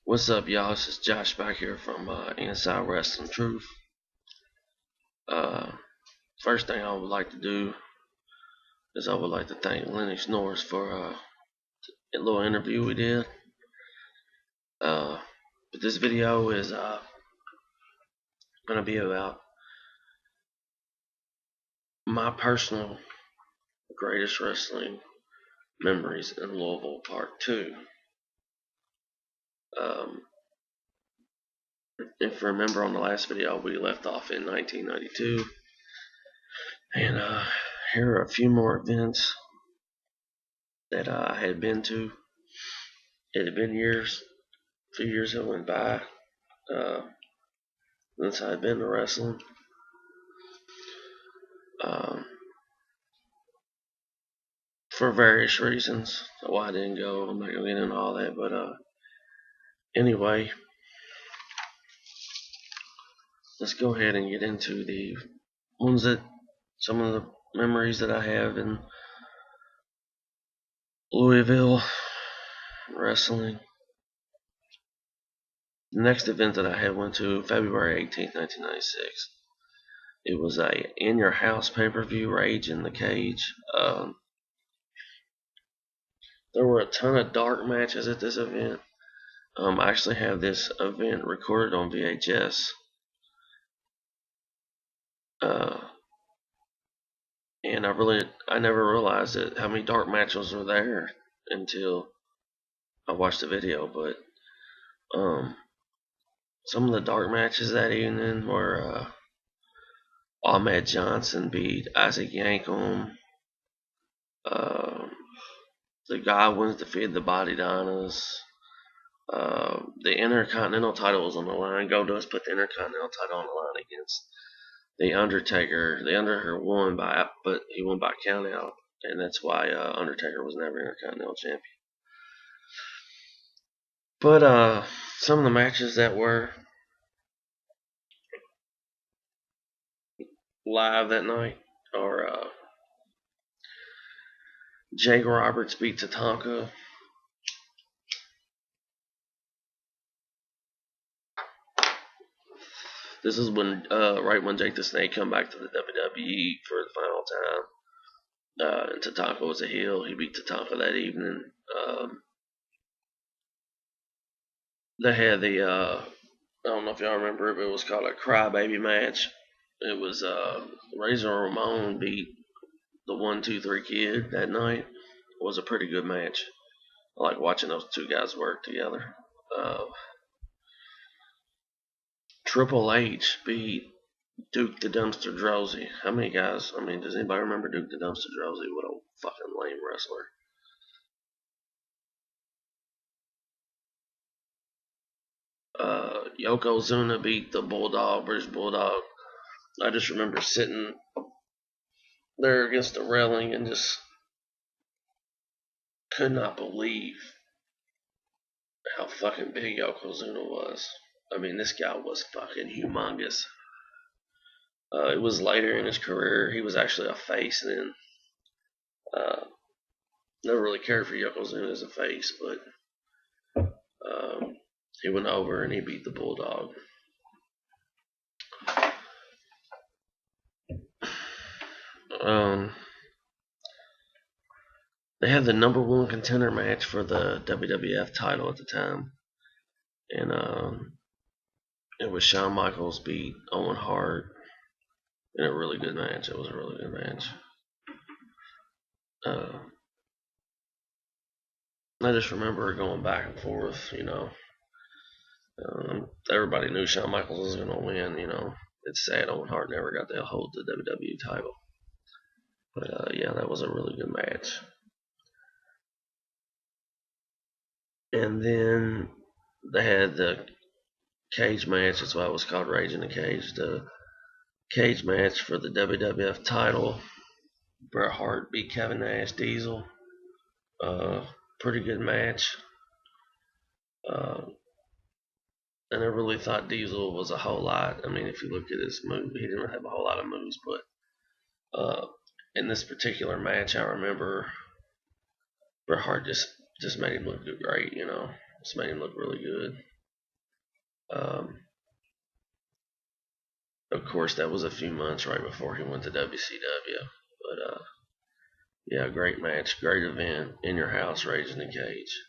What's up, y'all? This is Josh back here from Inside Wrestling Truth. Uh, First thing I would like to do is I would like to thank Lennox Norris for a little interview we did. But this video is going to be about my personal greatest wrestling memories in Louisville, Part 2. If you remember on the last video, we left off in 1992. And here are a few more events that I had been to. It had been years, a few years that went by since I'd been to wrestling. For various reasons, why I didn't go. I'm not gonna get into all that, but anyway, let's go ahead and get into the ones that some of the memories that I have in Louisville wrestling. The next event that I had went to February 18th, 1996. It was a In Your House pay-per-view, Rage in the Cage. There were a ton of dark matches at this event. I actually have this event recorded on VHS. And I never realized that how many dark matches were there until I watched the video. But some of the dark matches that evening were Ahmed Johnson beat Isaac Yankem. The Godwins defeated the Body Donnas. The Intercontinental title was on the line. Goldust put the Intercontinental title on the line against The Undertaker. The Undertaker won but he won by countout, and that's why Undertaker was never Intercontinental champion. But some of the matches that were live that night are Jake Roberts beat Tatanka. This is when right when Jake the Snake come back to the WWE for the final time. And Tatanka was a heel. He beat Tatanka that evening. They had the I don't know if y'all remember it, but it was called a Crybaby match. It was Razor Ramon beat the 1-2-3 Kid that night. It was a pretty good match. I like watching those two guys work together. Triple H beat Duke the Dumpster Droese. How many guys? I mean, does anybody remember Duke the Dumpster Droese? What a fucking lame wrestler. Yokozuna beat the Bulldog, British Bulldog. I just remember sitting there against the railing and just could not believe how fucking big Yokozuna was. I mean, this guy was fucking humongous. It was later in his career. He was actually a face then. Never really cared for Yokozuna as a face, but he went over and he beat the Bulldog. They had the number one contender match for the WWF title at the time, and it was Shawn Michaels beat Owen Hart in a really good match. It was a really good match. I just remember going back and forth, you know. Everybody knew Shawn Michaels was going to win, you know. It's sad Owen Hart never got to hold the WWE title. But yeah, that was a really good match. And then they had the cage match. That's why it was called Rage in the Cage. The cage match for the WWF title. Bret Hart beat Kevin Nash Diesel. Pretty good match. I never really thought Diesel was a whole lot. I mean, if you look at his move, he didn't have a whole lot of moves. But in this particular match, I remember Bret Hart just made him look great, you know. Just made him look really good. Um, of course, that was a few months right before he went to WCW. But yeah, great match, great event in your house, Raging the Cage.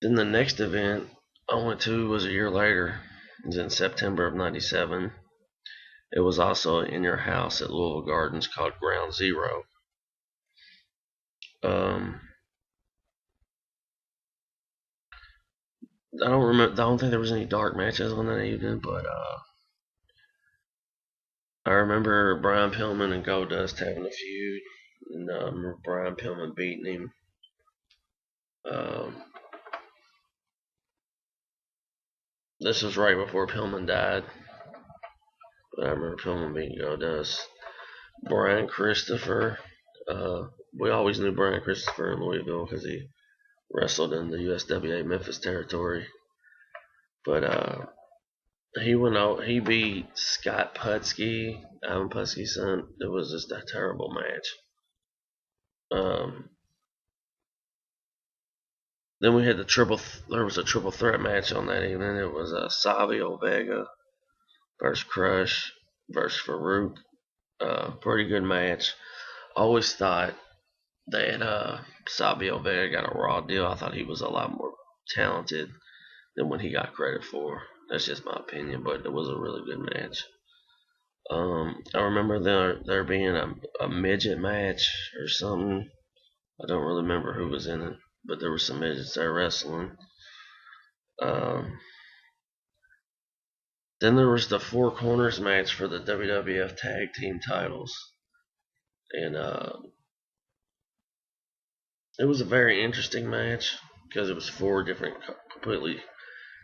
Then the next event I went to was a year later. It was in September of '97. It was also in your house at Louisville Gardens called Ground Zero. Um, I don't remember. I don't think there was any dark matches on that evening, but I remember Brian Pillman and Goldust having a feud, and Brian Pillman beating him. Um, this was right before Pillman died, but I remember Pillman beating Goldust. Brian Christopher. Uh, we always knew Brian Christopher in Louisville because he wrestled in the USWA Memphis territory. But he went out. He beat Scott Putski, Alan Putski's son. It was just a terrible match. Um, then we had the triple. There was a triple threat match on that evening. It was Savio Vega versus Crush versus Farouk. Pretty good match. Always thought that Savio Vega got a raw deal. I thought he was a lot more talented than what he got credit for. That's just my opinion, but it was a really good match. I remember there being a midget match or something. I don't really remember who was in it, but there were some midgets there wrestling. Um, then there was the Four Corners match for the WWF Tag Team titles, and it was a very interesting match because it was four different, completely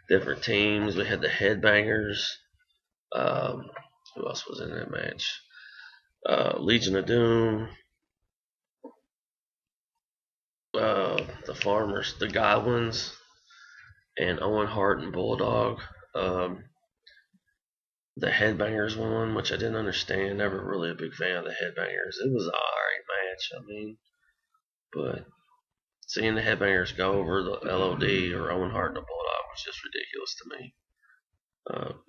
different teams. We had the Headbangers. Um, who else was in that match? Legion of Doom, the Farmers, the Goblins, and Owen Hart and Bulldog. Um, the Headbangers won, which I didn't understand. Never really a big fan of the Headbangers. It was an alright match, I mean, but seeing the Headbangers go over the LOD or Owen Hart and the Bulldog was just ridiculous to me.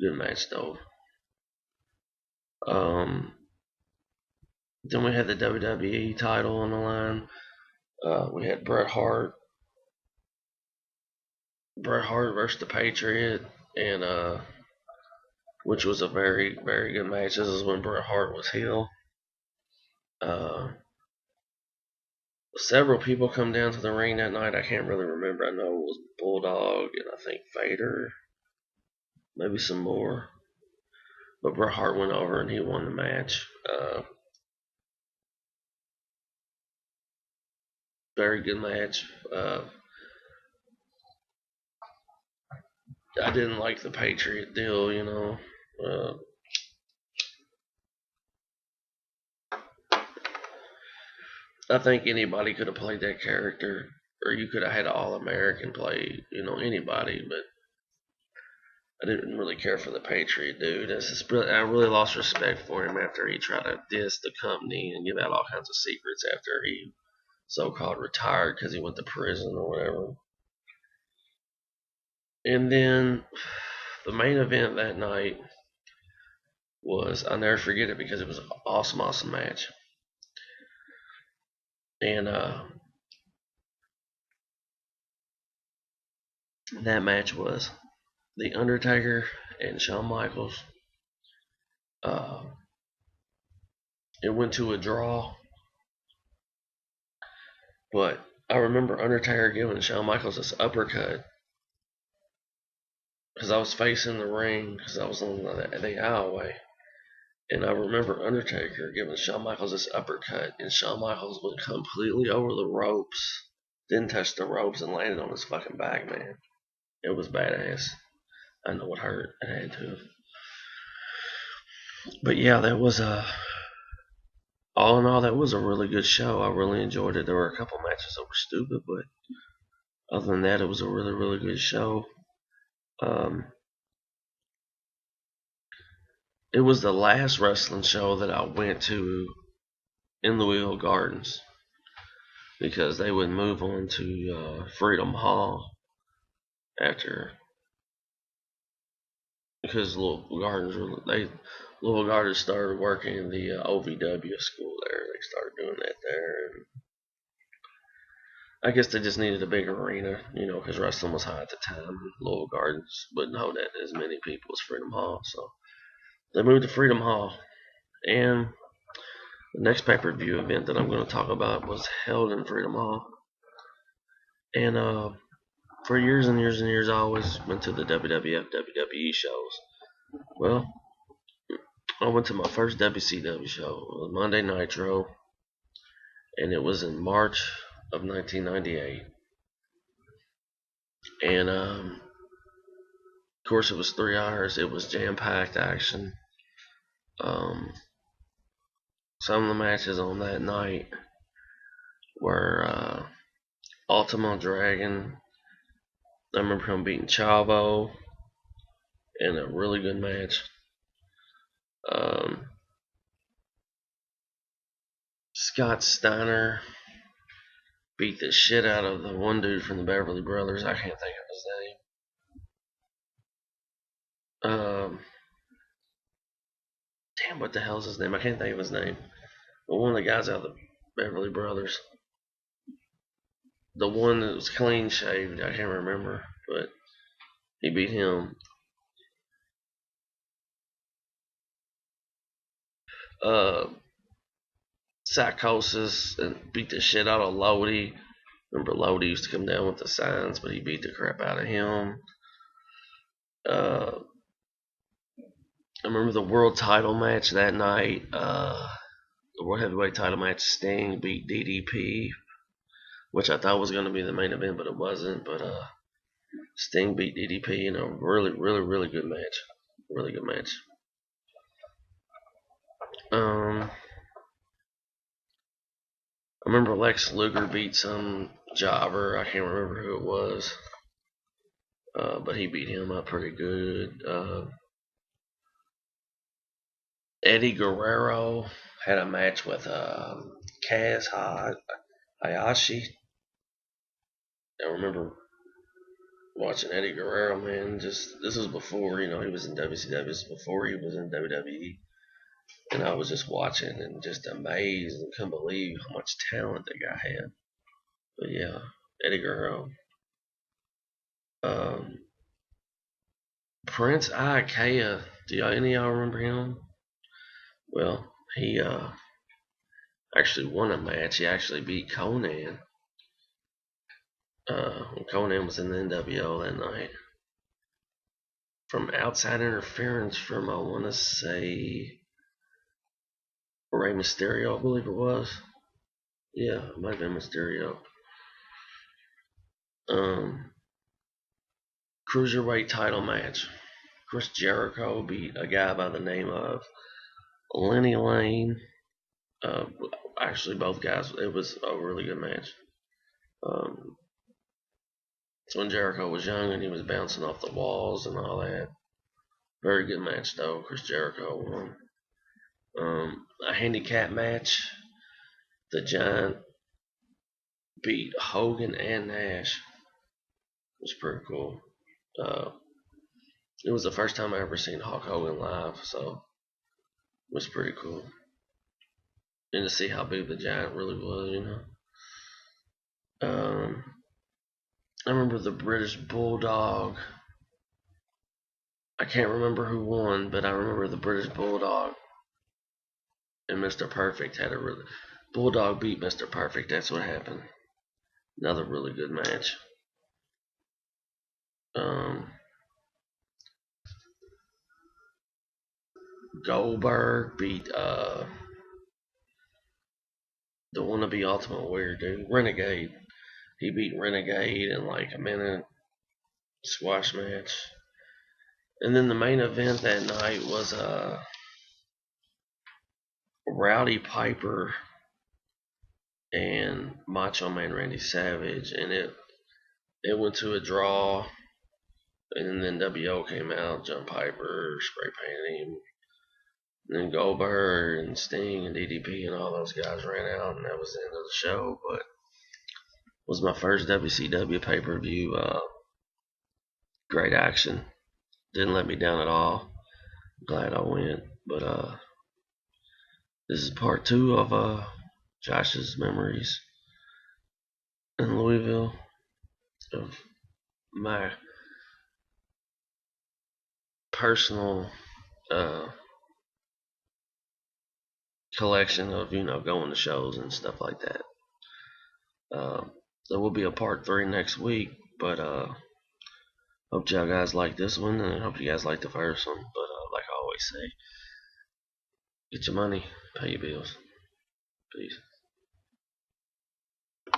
Good match though. Um, then we had the WWE title on the line. We had Bret Hart versus the Patriot, and which was a very very good match. This is when Bret Hart was heel. Uh, Several people come down to the ring that night. I can't really remember. I know it was Bulldog and I think Vader, maybe some more. But Bret Hart went over and he won the match. Very good match. I didn't like the Patriot deal, you know. I think anybody could have played that character, or you could have had an All American play, you know, anybody. But I didn't really care for the Patriot dude. I really lost respect for him after he tried to diss the company and give out all kinds of secrets after he so-called retired because he went to prison or whatever. And then the main event that night was, I'll never forget it because it was an awesome, awesome match. And that match was The Undertaker and Shawn Michaels. Uh, it went to a draw, but I remember Undertaker giving Shawn Michaels this uppercut because I was facing the ring because I was on the aisleway. And I remember Undertaker giving Shawn Michaels this uppercut, and Shawn Michaels went completely over the ropes, didn't touch the ropes, and landed on his fucking back, man. It was badass. I know it hurt. It had to. But yeah, that was all in all, that was a really good show. I really enjoyed it. There were a couple matches that were stupid, but other than that, it was a really, really good show. Um, it was the last wrestling show that I went to in Louisville Gardens because they would move on to Freedom Hall after because Louisville Gardens started working in the OVW school there. They started doing that there. And I guess they just needed a big arena, because wrestling was high at the time. Louisville Gardens wouldn't hold that as many people as Freedom Hall, so they moved to Freedom Hall. And the next pay-per-view event that I'm going to talk about was held in Freedom Hall. And for years and years and years, I always went to the WWF, WWE shows. Well, I went to my first WCW show. It was Monday Nitro, and it was in March of 1998. And of course, it was 3 hours. It was jam-packed action. Some of the matches on that night were Ultimo Dragon. I remember him beating Chavo in a really good match. Scott Steiner beat the shit out of the one dude from the Beverly Brothers. I can't think of his name. Damn, what the hell's his name? I can't think of his name. But one of the guys out of the Beverly Brothers. The one that was clean shaved, I can't remember, but he beat him. Psychosis and beat the shit out of Lodi. Remember, Lodi used to come down with the signs, but he beat the crap out of him. I remember the world title match that night. The world heavyweight title match, Sting beat DDP, which I thought was going to be the main event, but it wasn't. But Sting beat DDP in a really, really, really good match. Really good match. I remember Lex Luger beat some jobber. I can't remember who it was. But he beat him up pretty good. Eddie Guerrero had a match with Kaz Hayashi. I remember watching Eddie Guerrero, man. This was before, he was in WCW. This was before he was in WWE. And I was just watching and just amazed and couldn't believe how much talent the guy had. But yeah, Eddie Guerrero. Prince Iaukea. Do any of y'all remember him? Well, he actually won a match. He actually beat Conan. When Conan was in the NWO that night. From outside interference from, I want to say, Rey Mysterio, I believe it was. Yeah, it might have been Mysterio. Cruiserweight title match. Chris Jericho beat a guy by the name of Lenny Lane. Actually, both guys, it was a really good match. So when Jericho was young and he was bouncing off the walls and all that. Very good match, though. Chris Jericho won. A handicap match. The Giant beat Hogan and Nash. It was pretty cool. It was the first time I ever seen Hulk Hogan live, so it was pretty cool. And to see how big the Giant really was, I remember the British Bulldog. I can't remember who won, but I remember the British Bulldog and Mr. Perfect had a really... Bulldog beat Mr. Perfect, that's what happened. Another really good match. Goldberg beat the wannabe Ultimate Warrior dude, Renegade. He beat Renegade in like a minute squash match. And then the main event that night was Rowdy Piper and Macho Man Randy Savage, and it went to a draw. And then WO came out, John Piper spray painted him. And then Goldberg and Sting and DDP and all those guys ran out, and that was the end of the show. But it was my first WCW pay-per-view. Great action. Didn't let me down at all. Glad I went. But this is part 2 of Josh's memories in Louisville of my personal collection of going to shows and stuff like that. There will be a part 3 next week, but hope y'all guys like this one, and I hope you guys like the first one. But like I always say, get your money, pay your bills. Peace.